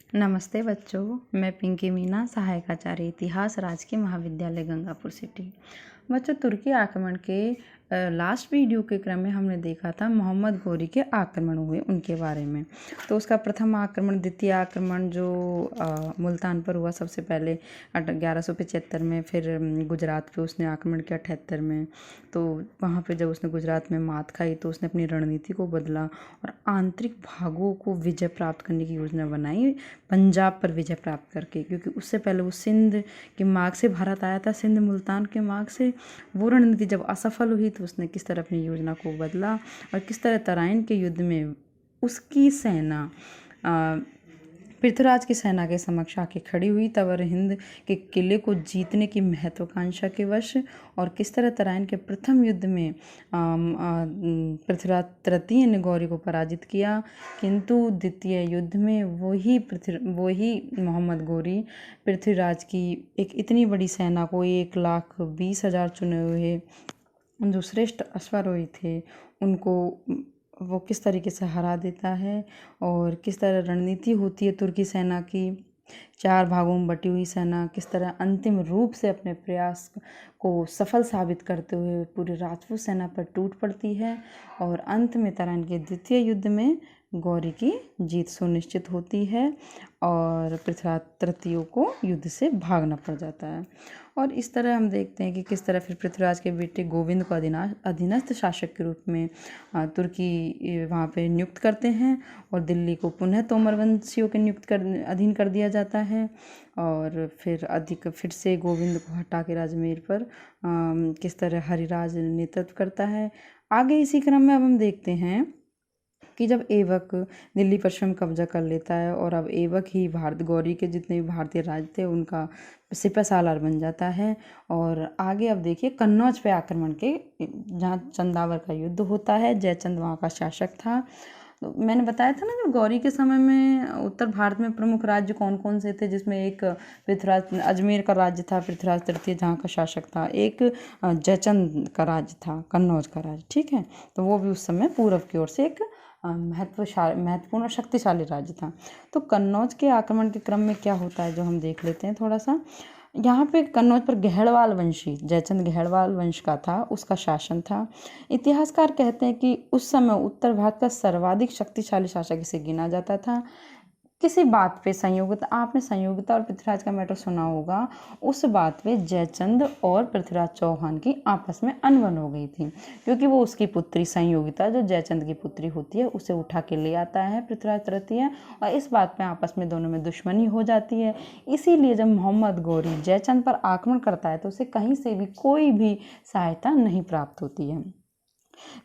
नमस्ते बच्चों, मैं पिंकी मीना, सहायक आचार्य इतिहास, राजकीय महाविद्यालय गंगापुर सिटी। बच्चों, तुर्की आक्रमण के लास्ट वीडियो के क्रम में हमने देखा था मोहम्मद घोरी के आक्रमण हुए उनके बारे में। तो उसका प्रथम आक्रमण, द्वितीय आक्रमण जो मुल्तान पर हुआ सबसे पहले 1175 में, फिर गुजरात पे उसने आक्रमण किया 78 में। तो वहाँ पे जब उसने गुजरात में मात खाई तो उसने अपनी रणनीति को बदला और आंतरिक भागों को विजय प्राप्त करने की योजना बनाई, पंजाब पर विजय प्राप्त करके। क्योंकि उससे पहले वो सिंध के मार्ग से भारत आया था, सिंध मुल्तान के मार्ग से। वो रणनीति जब असफल हुई तो उसने किस तरह अपनी योजना को बदला और किस तरह तराइन के युद्ध में उसकी सेना पृथ्वीराज की सेना के समक्ष आके खड़ी हुई, तवर हिंद के किले को जीतने की महत्वाकांक्षा के वश, और किस तरह तराइन के प्रथम युद्ध में पृथ्वीराज तृतीय ने गौरी को पराजित किया। किंतु द्वितीय युद्ध में वही मोहम्मद घोरी पृथ्वीराज की एक इतनी बड़ी सेना को 1,20,000 चुने हुए जो श्रेष्ठ अश्वारोही थे उनको वो किस तरीके से हरा देता है, और किस तरह रणनीति होती है तुर्की सेना की। 4 भागों में बटी हुई सेना किस तरह अंतिम रूप से अपने प्रयास को सफल साबित करते हुए पूरी राजपूत सेना पर टूट पड़ती है, और अंत में तराइन के द्वितीय युद्ध में गौरी की जीत सुनिश्चित होती है और पृथ्वीराज तृतीय को युद्ध से भागना पड़ जाता है। और इस तरह हम देखते हैं कि किस तरह फिर पृथ्वीराज के बेटे गोविंद को अधीनस्थ शासक के रूप में तुर्की वहाँ पे नियुक्त करते हैं, और दिल्ली को पुनः तोमर वंशियों के अधीन कर दिया जाता है। और फिर से गोविंद को हटा के राजमेर पर किस तरह हरिराज नेतृत्व करता है। आगे इसी क्रम में अब हम देखते हैं कि जब ऐबक दिल्ली पश्चिम कब्जा कर लेता है, और अब ऐबक ही गौरी के जितने भी भारतीय राज थे उनका सिपह सालार बन जाता है। और आगे अब देखिए कन्नौज पे आक्रमण के, जहाँ चंदावर का युद्ध होता है, जयचंद वहाँ का शासक था। तो मैंने बताया था ना, जब गौरी के समय में उत्तर भारत में प्रमुख राज्य कौन कौन से थे, जिसमें एक पृथ्वीराज अजमेर का राज्य था, पृथ्वीराज तृतीय जहाँ का शासक था, एक जयचंद का राज्य था, कन्नौज का राज्य, ठीक है। तो वो भी उस समय पूर्व की ओर से एक महत्वपूर्ण और शक्तिशाली राज्य था। तो कन्नौज के आक्रमण के क्रम में क्या होता है जो हम देख लेते हैं थोड़ा सा। यहाँ पे कन्नौज पर गहड़वाल वंशी, जयचंद गहड़वाल वंश का था, उसका शासन था। इतिहासकार कहते हैं कि उस समय उत्तर भारत का सर्वाधिक शक्तिशाली शासक इसे गिना जाता था। किसी बात पे संयोगिता, आपने संयोगिता और पृथ्वीराज का मैटर सुना होगा, उस बात पे जयचंद और पृथ्वीराज चौहान की आपस में अनबन हो गई थी, क्योंकि वो उसकी पुत्री संयोगिता, जो जयचंद की पुत्री होती है, उसे उठा के ले आता है पृथ्वीराज तृतीय, और इस बात पे आपस में दोनों में दुश्मनी हो जाती है। इसीलिए जब मोहम्मद घोरी जयचंद पर आक्रमण करता है तो उसे कहीं से भी कोई भी सहायता नहीं प्राप्त होती है।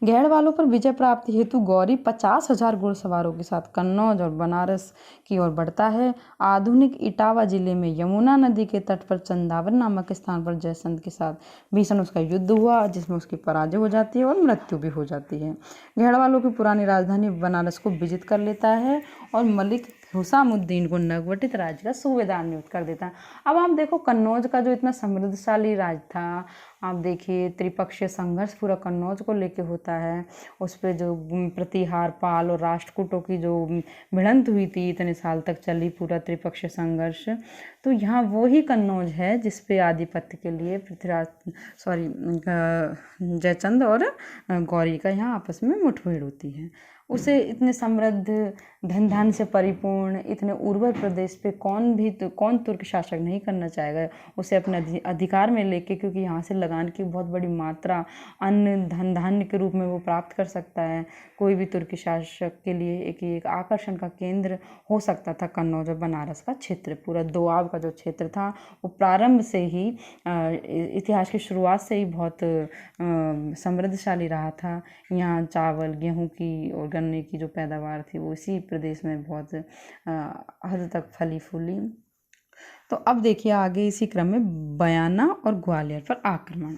गैड़वालों पर विजय प्राप्ति हेतु गौरी 50,000 घुड़सवारों के साथ कन्नौज और बनारस की ओर बढ़ता है। आधुनिक इटावा जिले में यमुना नदी के तट पर चंदावर नामक स्थान पर जयचंद के साथ भीषण उसका युद्ध हुआ, जिसमें उसकी पराजय हो जाती है और मृत्यु भी हो जाती है। गैड़वालों की पुरानी राजधानी बनारस को विजित कर लेता है और मलिक हुसामुद्दीन को नवगठित राज्य का सूबेदार नियुक्त कर देता है। अब आप देखो, कन्नौज का जो इतना समृद्धशाली राज्य था, आप देखिए त्रिपक्षीय संघर्ष पूरा कन्नौज को लेके होता है। उस पर जो प्रतिहार, पाल और राष्ट्रकूटों की जो भिड़ंत हुई थी, इतने साल तक चली पूरा त्रिपक्षीय संघर्ष, तो यहाँ वो ही कन्नौज है जिसपे आधिपत्य के लिए जयचंद और गौरी का यहाँ आपस में मुठभेड़ होती है। उसे इतने समृद्ध, धन धान्य से परिपूर्ण, इतने उर्वर प्रदेश पे कौन तुर्क शासक नहीं करना चाहेगा उसे अपने अधिकार में लेके, क्योंकि यहाँ से लगान की बहुत बड़ी मात्रा अन्न, धन धान्य के रूप में वो प्राप्त कर सकता है। कोई भी तुर्की शासक के लिए एक आकर्षण का केंद्र हो सकता था कन्नौज और बनारस का क्षेत्र। पूरा दोआब का जो क्षेत्र था वो प्रारंभ से ही, इतिहास की शुरुआत से ही बहुत समृद्धशाली रहा था। यहाँ चावल, गेहूँ की और गन्ने की जो पैदावार थी वो इसी प्रदेश में बहुत हद तक फली फूली। तो अब देखिए आगे इसी क्रम में बयाना और ग्वालियर पर आक्रमण।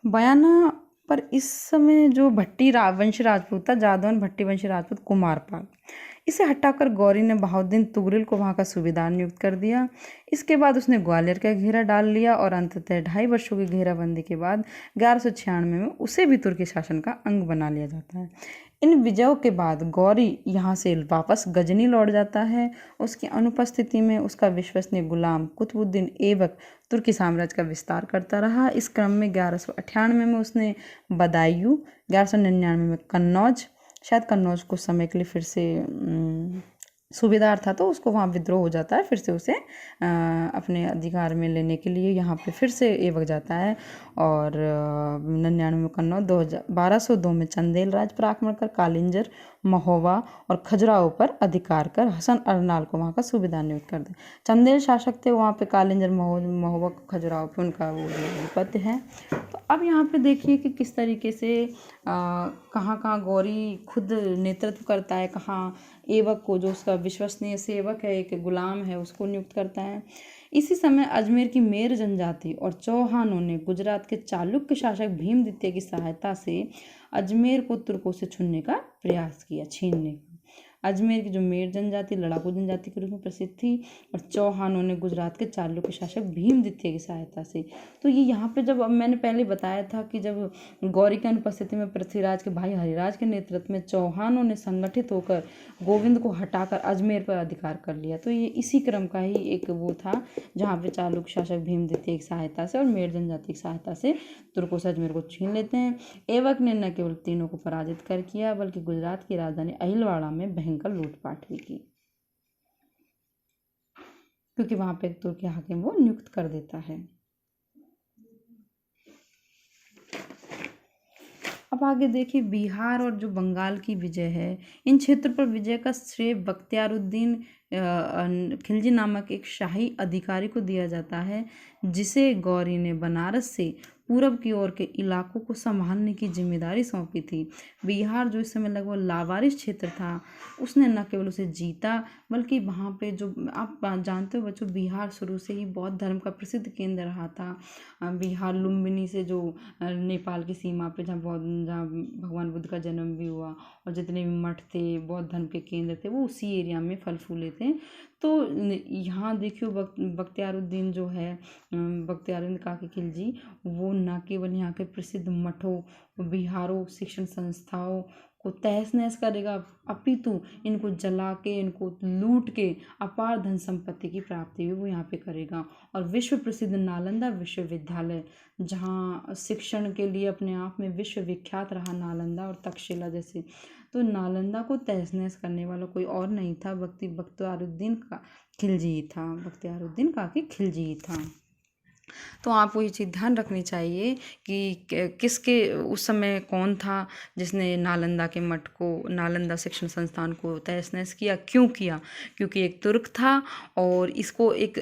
बयाना पर इस समय जो भट्टी वंशी राजपूत था, जादौन भट्टी वंशी राजपूत कुमारपाल, इसे हटाकर गौरी ने बहाउद्दीन तुगरिल को वहाँ का सूबेदार नियुक्त कर दिया। इसके बाद उसने ग्वालियर का घेरा डाल लिया, और अंततः 2.5 वर्षों की घेराबंदी के बाद 1196 में उसे भी तुर्की शासन का अंग बना लिया जाता है। इन विजयों के बाद गौरी यहाँ से वापस गजनी लौट जाता है। उसकी अनुपस्थिति में उसका विश्वसनीय गुलाम कुतुबुद्दीन ऐबक तुर्की साम्राज्य का विस्तार करता रहा। इस क्रम में 1198 में उसने बदायूं, 1199 में कन्नौज, शायद कन्नौज कुछ समय के लिए फिर से सूबेदार था तो उसको वहाँ विद्रोह हो जाता है, फिर से उसे अपने अधिकार में लेने के लिए यहाँ पे फिर से ऐबक जाता है। और 99 में कन्नौज, 1202 में चंदेल राज पर आक्रमण कर कालिंजर, महोबा और खजुराहो पर अधिकार कर हसन अरनाल को वहाँ का सूबेदार नियुक्त कर दे। चंदेल शासक थे वहाँ पे, कालिंजर, महोबा, खजुराहो पे उनका वो आधिपत्य है। तो अब यहाँ पे देखिए कि किस तरीके से कहाँ कहाँ गौरी खुद नेतृत्व करता है, कहाँ ऐबक को, जो उसका विश्वसनीय सेवक है, एक गुलाम है, उसको नियुक्त करता है। इसी समय अजमेर की मेर जनजाति और चौहानों ने गुजरात के चालुक्य शासक भीम द्वितीय की सहायता से अजमेर को तुर्कों से छीनने का प्रयास किया, छीनने का। अजमेर की जो मेर जनजाति लड़ाकू जनजाति के रूप में प्रसिद्ध थी, और चौहानों ने गुजरात के चालुक्य शासक भीम द्वितीय की सहायता से। तो ये यहाँ पे जब मैंने पहले बताया था कि जब गौरी की अनुपस्थिति में पृथ्वीराज के भाई हरिराज के नेतृत्व में चौहानों ने संगठित होकर गोविंद को हटाकर अजमेर पर अधिकार कर लिया, तो ये इसी क्रम का ही एक वो था जहाँ पे चालुक्य शासक भीम द्वितीय की सहायता से और मेर जनजाति की सहायता से तुर्कों से अजमेर को छीन लेते हैं। ऐबक ने न केवल तीनों को पराजित कर किया, बल्कि गुजरात की राजधानी अहिलवाड़ा में भयंकर लूटपाट भी की, क्योंकि वहां पे एक तुर्की हाकिम वो नियुक्त कर देता है। अब आगे देखिए बिहार और जो बंगाल की विजय है, इन क्षेत्र पर विजय का श्रेय बख्तियारुद्दीन खिलजी नामक एक शाही अधिकारी को दिया जाता है, जिसे गौरी ने बनारस से पूरब की ओर के इलाकों को संभालने की जिम्मेदारी सौंपी थी। बिहार जो इस समय लगभग लावारिस क्षेत्र था, उसने न केवल उसे जीता, बल्कि वहाँ पे जो आप जानते हो बच्चों, बिहार शुरू से ही बौद्ध धर्म का प्रसिद्ध केंद्र रहा था। बिहार लुम्बिनी से जो नेपाल की सीमा पे जहाँ भगवान बुद्ध का जन्म भी हुआ, और जितने भी मठ थे, बौद्ध धर्म के केंद्र थे, वो उसी एरिया में फल फूले थे। तो यहाँ देखियो बख्तियारुद्दीन जो है, बख्तियारुद्दीन काकी खिलजी, वो न केवल यहाँ के प्रसिद्ध मठों, बिहारों, शिक्षण संस्थाओं को तहस नहस करेगा, अपितु इनको जला के, इनको लूट के अपार धन संपत्ति की प्राप्ति भी वो यहाँ पे करेगा। और विश्व प्रसिद्ध नालंदा विश्वविद्यालय, जहाँ शिक्षण के लिए अपने आप में विश्व विख्यात रहा, नालंदा और तक्षशिला जैसे, तो नालंदा को तहस नहस करने वाला कोई और नहीं था, बख्तियारुद्दीन का खिलजी था, बख्तियारुद्दीन काकी खिलजी था। तो आपको ये चीज़ ध्यान रखनी चाहिए कि किसके उस समय कौन था जिसने नालंदा के मठ को, नालंदा शिक्षण संस्थान को तहस नहस किया, क्यों किया? क्योंकि एक तुर्क था, और इसको एक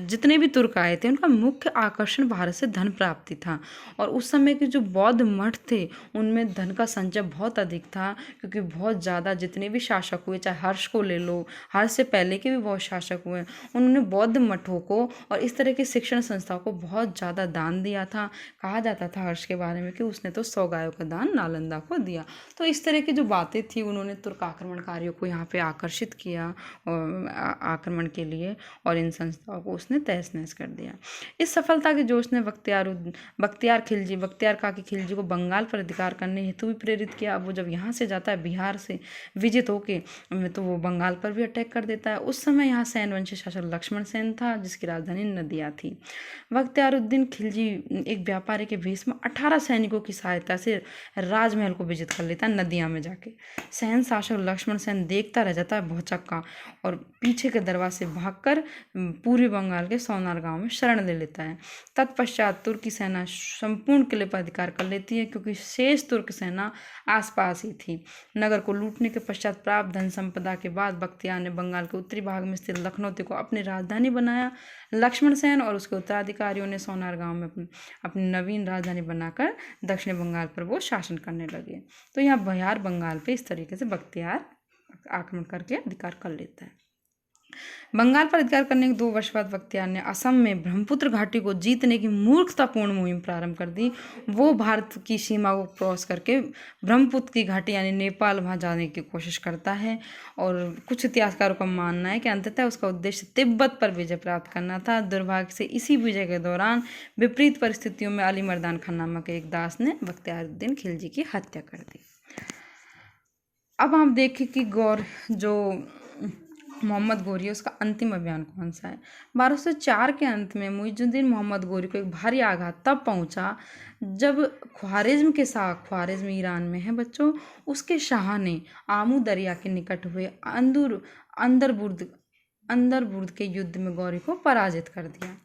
जितने भी तुर्क आए थे उनका मुख्य आकर्षण भारत से धन प्राप्ति था। और उस समय के जो बौद्ध मठ थे उनमें धन का संचय बहुत अधिक था, क्योंकि बहुत ज़्यादा जितने भी शासक हुए, चाहे हर्ष को ले लो, हर्ष से पहले के भी बहुत शासक हुए, उन्होंने बौद्ध मठों को और इस तरह के शिक्षण संस्थाओं को बहुत ज़्यादा दान दिया था। कहा जाता था हर्ष के बारे में कि उसने तो 100 गायों का दान नालंदा को दिया। तो इस तरह की जो बातें थी, उन्होंने तुर्क आक्रमणकारियों को यहाँ पे आकर्षित किया आक्रमण के लिए, और इन संस्थाओं को उसने तहस नहस कर दिया। इस सफलता के जोश ने बख्तियार काकी खिलजी को बंगाल पर अधिकार करने हेतु भी प्रेरित किया। अब वो जब यहाँ से जाता है बिहार से विजित होके, तो वो बंगाल पर भी अटैक कर देता है। उस समय यहाँ सैन वंशी शासक लक्ष्मण सेन था, जिसकी राजधानी नदिया थी। बख्तियारुद्दीन खिलजी एक व्यापारी के भेष में 18 सैनिकों की सहायता से राजमहल को विजित कर लेता है नदिया में जाके। सैन शासक लक्ष्मण सेन देखता रह जाता है भौचक्का, और पीछे के दरवाजे से भागकर पूर्वी बंगाल के सोनार गांव में शरण ले लेता है। तत्पश्चात तुर्की सेना संपूर्ण किले पर अधिकार कर लेती है, क्योंकि शेष तुर्क सेना आसपास ही थी। नगर को लूटने के पश्चात प्राप्त धन संपदा के बाद बख्तियार ने बंगाल के उत्तरी भाग में स्थित लखनऊ को अपनी राजधानी बनाया। लक्ष्मण सेन और उसके उत्तराधिकारियों ने सोनार गांव में अपनी नवीन राजधानी बनाकर दक्षिण बंगाल पर वो शासन करने लगे। तो यहाँ बिहार बंगाल पे इस तरीके से बख्तियार आक्रमण करके अधिकार कर लेता है। बंगाल पर अधिकार करने के 2 वर्ष बाद बख्तियार ने असम में ब्रह्मपुत्र घाटी को जीतने की मूर्खतापूर्ण मुहिम प्रारंभ कर दी। वो भारत की सीमा को क्रॉस करके ब्रह्मपुत्र की घाटी यानी नेपाल वहाँ जाने की कोशिश करता है, और कुछ इतिहासकारों का मानना है कि अंततः उसका उद्देश्य तिब्बत पर विजय प्राप्त करना था। दुर्भाग्य से इसी विजय के दौरान विपरीत परिस्थितियों में अली मर्दान खान नामक एक दास ने बख्तियारुद्दीन खिलजी की हत्या कर दी। अब हम देखें कि जो मोहम्मद गोरी है उसका अंतिम अभियान कौन सा है। 1204 के अंत में मुइजुद्दीन मोहम्मद गोरी को एक भारी आघात तब पहुंचा जब ख्वारिज्म ईरान में है बच्चों, उसके शाह ने आमू दरिया के निकट हुए अंदरबुर्द के युद्ध में गौरी को पराजित कर दिया।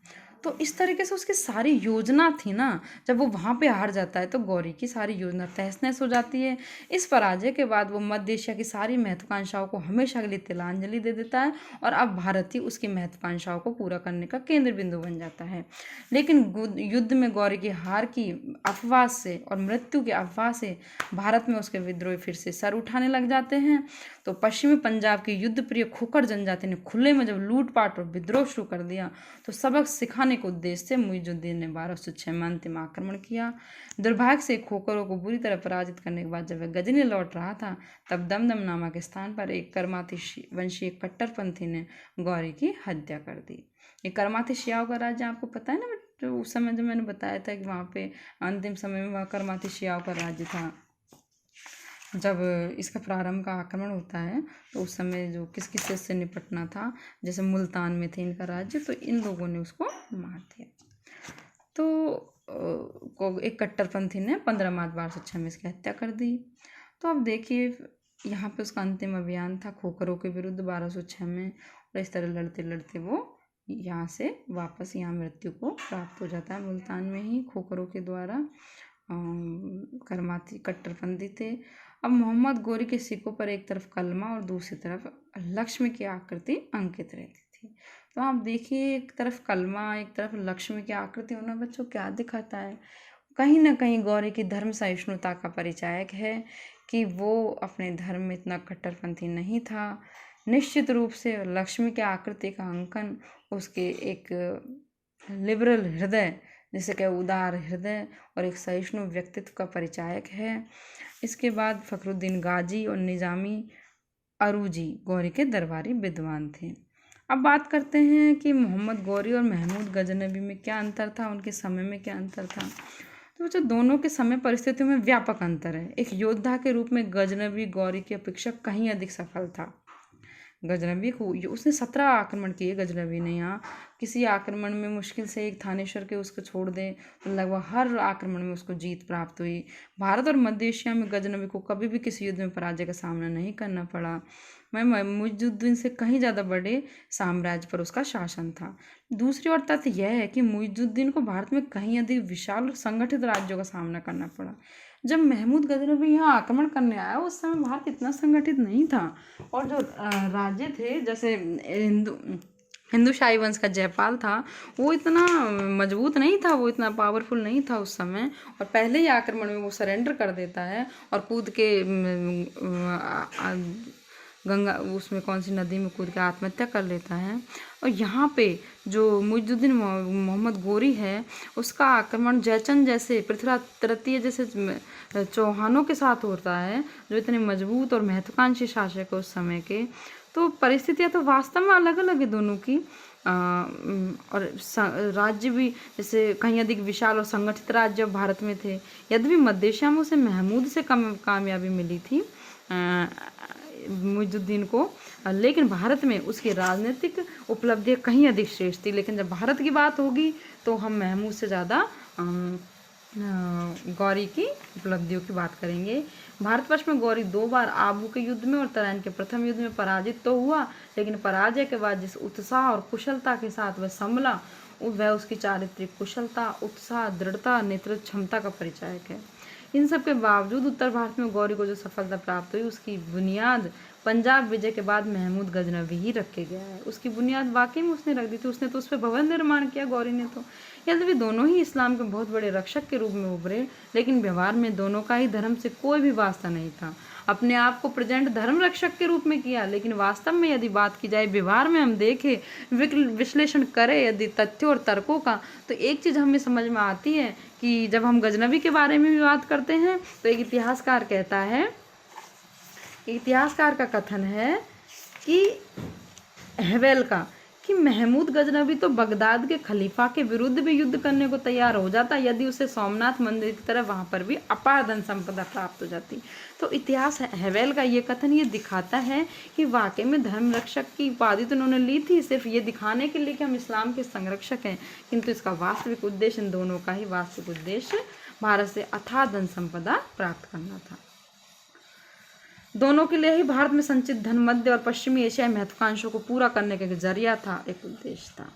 तो इस तरीके से उसकी सारी योजना थी ना, जब वो वहाँ पे हार जाता है तो गौरी की सारी योजना तहस नहस हो जाती है। इस पराजय के बाद वो मध्य एशिया की सारी महत्वाकांक्षाओं को हमेशा के लिए तिलांजलि दे देता है और अब भारत ही उसकी महत्वाकांक्षाओं को पूरा करने का केंद्र बिंदु बन जाता है। लेकिन युद्ध में गौरी की हार की अफवाह से और मृत्यु की अफवाह से भारत में उसके विद्रोही फिर से सर उठाने लग जाते हैं। तो पश्चिमी पंजाब की युद्ध प्रिय खोखर जनजाति ने खुले में जब लूटपाट और विद्रोह शुरू कर दिया तो सबक सिखाने के उद्देश्य से मुइजुद्दीन ने 1206 में अंतिम आक्रमण किया। दुर्भाग्य से खोखरों को बुरी तरह पराजित करने के बाद जब वह गजनी लौट रहा था तब दमदम नामा के स्थान पर एक करमाती वंशीय कट्टरपंथी ने गौरी की हत्या कर दी। ये करमाती शियाओं का राज्य आपको पता है ना, जो उस समय जो मैंने बताया था कि वहाँ पे अंतिम समय में वह करमाती शियाओं का राज्य था। जब इसका प्रारंभ का आक्रमण होता है तो उस समय जो किस किस से निपटना था, जैसे मुल्तान में थे इनका राज्य, तो इन लोगों ने उसको मार दिया। तो एक कट्टरपंथी ने 15 मार्च 1206 में इसकी हत्या कर दी। तो अब देखिए यहाँ पे उसका अंतिम अभियान था खोखरों के विरुद्ध 1206 में, और इस तरह लड़ते लड़ते वो यहाँ से वापस यहाँ मृत्यु को प्राप्त हो जाता है मुल्तान में ही खोखरों के द्वारा। करमाती कट्टरपंथी थे। अब मोहम्मद गोरी के सिक्कों पर एक तरफ कलमा और दूसरी तरफ लक्ष्मी की आकृति अंकित रहती थी। तो आप देखिए एक तरफ कलमा एक तरफ लक्ष्मी की आकृति होना बच्चों क्या दिखाता है, कहीं ना कहीं गौरी की धर्म सहिष्णुता का परिचायक है कि वो अपने धर्म में इतना कट्टरपंथी नहीं था। निश्चित रूप से लक्ष्मी की आकृति का अंकन उसके एक लिबरल हृदय, जिसे क्या उदार हृदय और एक सहिष्णु व्यक्तित्व का परिचायक है। इसके बाद फखरुद्दीन गाजी और निजामी अरूजी गौरी के दरबारी विद्वान थे। अब बात करते हैं कि मोहम्मद गौरी और महमूद गजनबी में क्या अंतर था, उनके समय में क्या अंतर था। तो जो दोनों के समय परिस्थितियों में व्यापक अंतर है। एक योद्धा के रूप में गजनबी गौरी की अपेक्षा कहीं अधिक सफल था। गजनबी को उसने 17 आक्रमण किए। गजनबी ने यहाँ किसी आक्रमण में मुश्किल से एक थानेश्वर के उसको छोड़ दे तो लगभग हर आक्रमण में उसको जीत प्राप्त हुई। भारत और मध्य एशिया में गजनबी को कभी भी किसी युद्ध में पराजय का सामना नहीं करना पड़ा। मुइजुद्दीन से कहीं ज़्यादा बड़े साम्राज्य पर उसका शासन था। दूसरी ओर तथ्य यह है कि मुइजुद्दीन को भारत में कहीं अधिक विशाल और संगठित राज्यों का सामना करना पड़ा। जब महमूद गजनबी यहाँ आक्रमण करने आया उस समय भारत इतना संगठित नहीं था, और जो राज्य थे जैसे हिंदू शाही वंश का जयपाल था वो इतना मजबूत नहीं था, वो इतना पावरफुल नहीं था उस समय, और पहले ही आक्रमण में वो सरेंडर कर देता है और कूद के गंगा उसमें कौन सी नदी में कूद के आत्महत्या कर लेता है। और यहाँ पे जो मुइजुद्दीन मोहम्मद गोरी है उसका आक्रमण जयचंद जैसे पृथ्वीराज तृतीय जैसे चौहानों के साथ होता है जो इतने मजबूत और महत्वाकांक्षी शासक है उस समय के। तो परिस्थितियाँ तो वास्तव में अलग अलग है दोनों की, और राज्य भी जैसे कहीं अधिक विशाल और संगठित राज्य भारत में थे। यद्यपि मध्य एशिया में उसे महमूद से कम कामयाबी मिली थी मुइजुद्दीन को, लेकिन भारत में उसकी राजनीतिक उपलब्धियाँ कहीं अधिक श्रेष्ठ थी। लेकिन जब भारत की बात होगी तो हम महमूद से ज़्यादा गौरी की उपलब्धियों की बात करेंगे। भारतवर्ष में गौरी 2 बार आबू के युद्ध में और तराइन के प्रथम युद्ध में पराजित तो हुआ, लेकिन पराजय के बाद जिस उत्साह और कुशलता के साथ वह संभला वह उसकी चारित्रिक कुशलता, उत्साह, दृढ़ता, नेतृत्व क्षमता का परिचायक है। इन सब के बावजूद उत्तर भारत में गौरी को जो सफलता प्राप्त हुई उसकी बुनियाद पंजाब विजय के बाद महमूद गजनबी ही रखे गया है। उसकी बुनियाद वाकई में उसने रख दी थी, उसने तो उस पर भवन निर्माण किया गौरी ने। तो यद्यपि दोनों ही इस्लाम के बहुत बड़े रक्षक के रूप में उभरे, लेकिन व्यवहार में दोनों का ही धर्म से कोई भी वास्ता नहीं था। अपने आप को प्रेजेंट धर्म रक्षक के रूप में किया, लेकिन वास्तव में यदि बात की जाए व्यवहार में हम देखें विश्लेषण करें यदि तथ्यों और तर्कों का, तो एक चीज़ हमें समझ में आती है कि जब हम गजनबी के बारे में भी बात करते हैं तो एक इतिहासकार कहता है, इतिहासकार का कथन है कि हेवेल का कि महमूद गजनवी तो बगदाद के खलीफा के विरुद्ध भी युद्ध करने को तैयार हो जाता यदि उसे सोमनाथ मंदिर की तरह वहाँ पर भी अपार धन संपदा प्राप्त हो जाती। तो इतिहास हैवेल का ये कथन ये दिखाता है कि वाकई में धर्म रक्षक की उपाधि तो उन्होंने ली थी सिर्फ ये दिखाने के लिए कि हम इस्लाम के संरक्षक हैं, किंतु इसका वास्तविक उद्देश्य, इन दोनों का ही वास्तविक उद्देश्य भारत से अथाह धन संपदा प्राप्त करना था। दोनों के लिए ही भारत में संचित धन मध्य और पश्चिमी एशियाई महत्वाकांक्षों को पूरा करने का एक जरिया था, एक उद्देश्य था।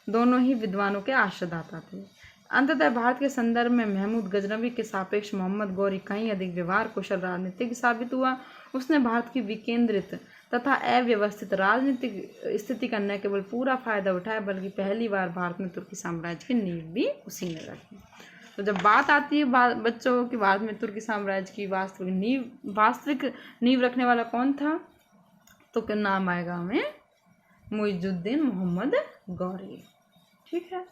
दोनों ही विद्वानों के आश्रयदाता थे। अंततः भारत के संदर्भ में महमूद गजनवी के सापेक्ष मोहम्मद गौरी कहीं अधिक व्यवहार कुशल राजनीतिज्ञ साबित हुआ। उसने भारत की विकेंद्रित तथा अव्यवस्थित राजनीतिक स्थिति का न केवल पूरा फायदा उठाया बल्कि पहली बार भारत में तुर्की साम्राज्य की नींव भी उसी ने रखी। तो जब बात आती है बच्चों की भारत में तुर्की साम्राज्य की वास्तविक नींव रखने वाला कौन था, तो क्या नाम आएगा हमें मुइजुद्दीन मोहम्मद गौरी। ठीक है,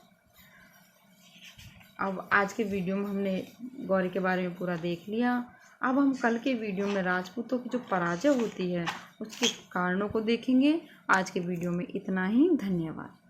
अब आज के वीडियो में हमने गौरी के बारे में पूरा देख लिया। अब हम कल के वीडियो में राजपूतों की जो पराजय होती है उसके कारणों को देखेंगे। आज के वीडियो में इतना ही। धन्यवाद।